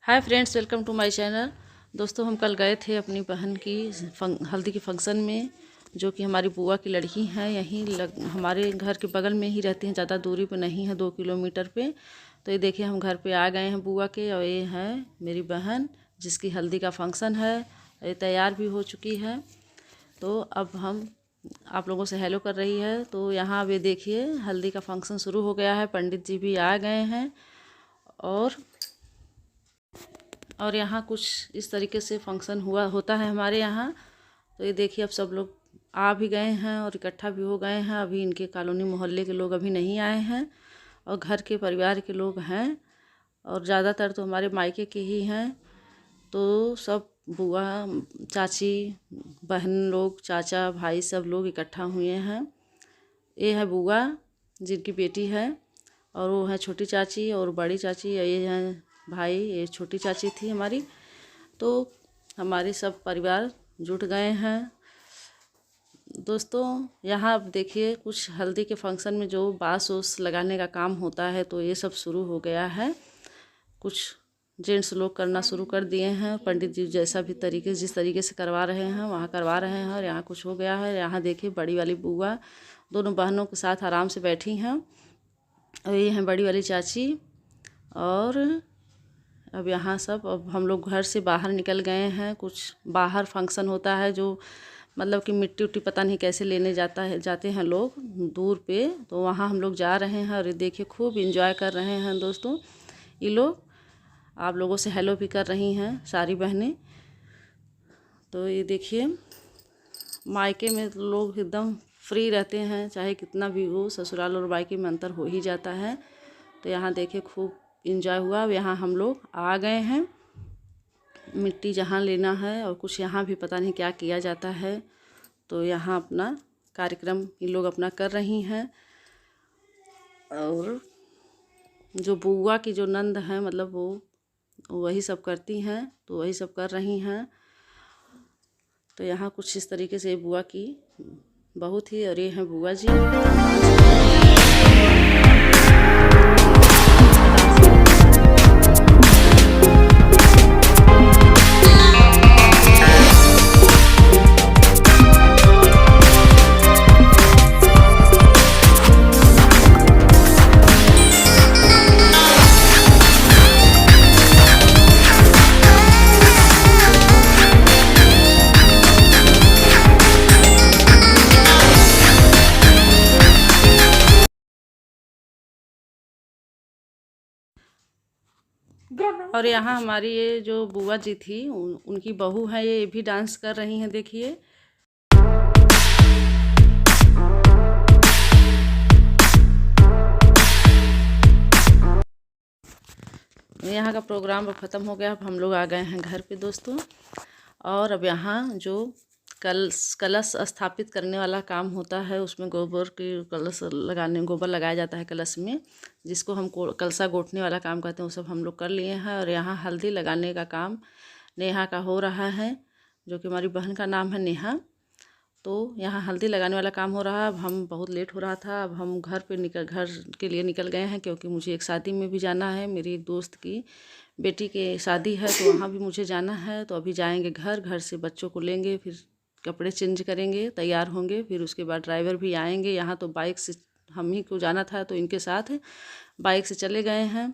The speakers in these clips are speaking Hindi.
Hi friends, welcome to my channel. दोस्तों, हम कल गए थे अपनी बहन की हल्दी के फंक्शन में, जो कि हमारी बुआ की लड़की हैं। यहीं हमारे घर के बगल में ही रहती हैं, ज़्यादा दूरी पे नहीं है, 2 किलोमीटर पे। तो ये देखिए, हम घर पे आ गए हैं बुआ के, और ये है मेरी बहन जिसकी हल्दी का फंक्शन है। ये तैयार भी हो चुकी है। तो अब हम आप लोगों से हेलो कर रही है। तो यहाँ अब ये देखिए, हल्दी का फंक्शन शुरू हो गया है। पंडित जी भी आ गए हैं और यहाँ कुछ इस तरीके से फंक्शन होता है हमारे यहाँ। तो ये देखिए, अब सब लोग आ भी गए हैं और इकट्ठा भी हो गए हैं। अभी इनके कॉलोनी मोहल्ले के लोग अभी नहीं आए हैं, और घर के परिवार के लोग हैं, और ज़्यादातर तो हमारे मायके के ही हैं। तो सब बुआ, चाची, बहन लोग, चाचा, भाई, सब लोग इकट्ठा हुए हैं। ये है बुआ जिनकी बेटी है, और वो है छोटी चाची और बड़ी चाची। ये हैं भाई, ये छोटी चाची थी हमारी। तो हमारे सब परिवार जुट गए हैं। दोस्तों, यहाँ अब देखिए, कुछ हल्दी के फंक्शन में जो बाँस ओस लगाने का काम होता है, तो ये सब शुरू हो गया है। कुछ जेंट्स लोग करना शुरू कर दिए हैं। पंडित जी जिस तरीके से करवा रहे हैं वहाँ करवा रहे हैं, और यहाँ कुछ हो गया है। यहाँ देखिए, बड़ी वाली बुआ दोनों बहनों के साथ आराम से बैठी हैं, और ये हैं बड़ी वाली चाची। और अब यहाँ अब हम लोग घर से बाहर निकल गए हैं। कुछ बाहर फंक्शन होता है, जो मतलब कि मिट्टी उट्टी पता नहीं कैसे लेने जाते हैं लोग दूर पे। तो वहाँ हम लोग जा रहे हैं, और ये देखिए, खूब इंजॉय कर रहे हैं दोस्तों। ये लोग आप लोगों से हेलो भी कर रही हैं सारी बहनें। तो ये देखिए, मायके में लोग एकदम फ्री रहते हैं, चाहे कितना भी हो। ससुराल और मायके में अंतर हो ही जाता है। तो यहाँ देखिए, खूब इंजॉय हुआ। अब यहाँ हम लोग आ गए हैं, मिट्टी जहाँ लेना है, और कुछ यहाँ भी पता नहीं क्या किया जाता है। तो यहाँ अपना कार्यक्रम ये लोग अपना कर रही हैं। और जो बुआ की जो नंद हैं, मतलब वो वही सब करती हैं, तो वही सब कर रही हैं। तो यहाँ कुछ इस तरीके से बुआ की बहू थी, और ये हैं बुआ जी। और यहाँ हमारी ये जो बुआ जी थी, उनकी बहू है, ये भी डांस कर रही हैं, देखिए। यहाँ का प्रोग्राम अब ख़त्म हो गया। अब हम लोग आ गए हैं घर पे दोस्तों। और अब यहाँ जो कलश स्थापित करने वाला काम होता है, उसमें गोबर लगाया जाता है कलश में, जिसको हम कलसा गोटने वाला काम कहते हैं। वो सब हम लोग कर लिए हैं। और यहाँ हल्दी लगाने का काम नेहा का हो रहा है, जो कि हमारी बहन का नाम है नेहा। तो यहाँ हल्दी लगाने वाला काम हो रहा है। अब हम बहुत लेट हो रहा था, अब हम घर के लिए निकल गए हैं, क्योंकि मुझे एक शादी में भी जाना है। मेरी एक दोस्त की बेटी के शादी है, तो वहाँ भी मुझे जाना है। तो अभी जाएंगे घर से बच्चों को लेंगे, फिर कपड़े चेंज करेंगे, तैयार होंगे, फिर उसके बाद ड्राइवर भी आएंगे। यहाँ तो बाइक से हम ही को जाना था, तो इनके साथ बाइक से चले गए हैं।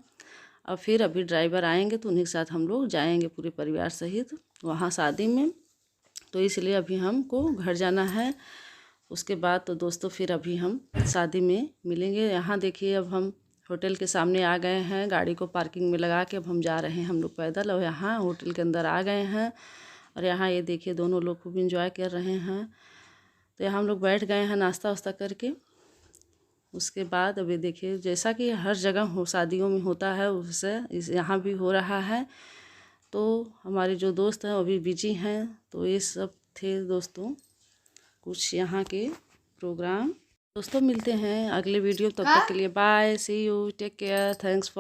और फिर अभी ड्राइवर आएंगे, तो उन्हीं के साथ हम लोग जाएंगे पूरे परिवार सहित वहाँ शादी में। तो इसलिए अभी हमको घर जाना है। उसके बाद तो दोस्तों, फिर अभी हम शादी में मिलेंगे। यहाँ देखिए, अब हम होटल के सामने आ गए हैं, गाड़ी को पार्किंग में लगा के अब हम जा रहे हैं हम लोग पैदल। और यहाँ होटल के अंदर आ गए हैं, और यहाँ ये देखिए, दोनों लोग खूब इंजॉय कर रहे हैं। तो यहाँ हम लोग बैठ गए हैं नाश्ता वास्ता करके। उसके बाद अभी देखिए, जैसा कि हर जगह शादियों में होता है, उससे यहाँ भी हो रहा है। तो हमारे जो दोस्त हैं वो भी बिजी हैं। तो ये सब थे दोस्तों कुछ यहाँ के प्रोग्राम। दोस्तों, मिलते हैं अगले वीडियो, तब तक के लिए bye, see you, take care, thanks for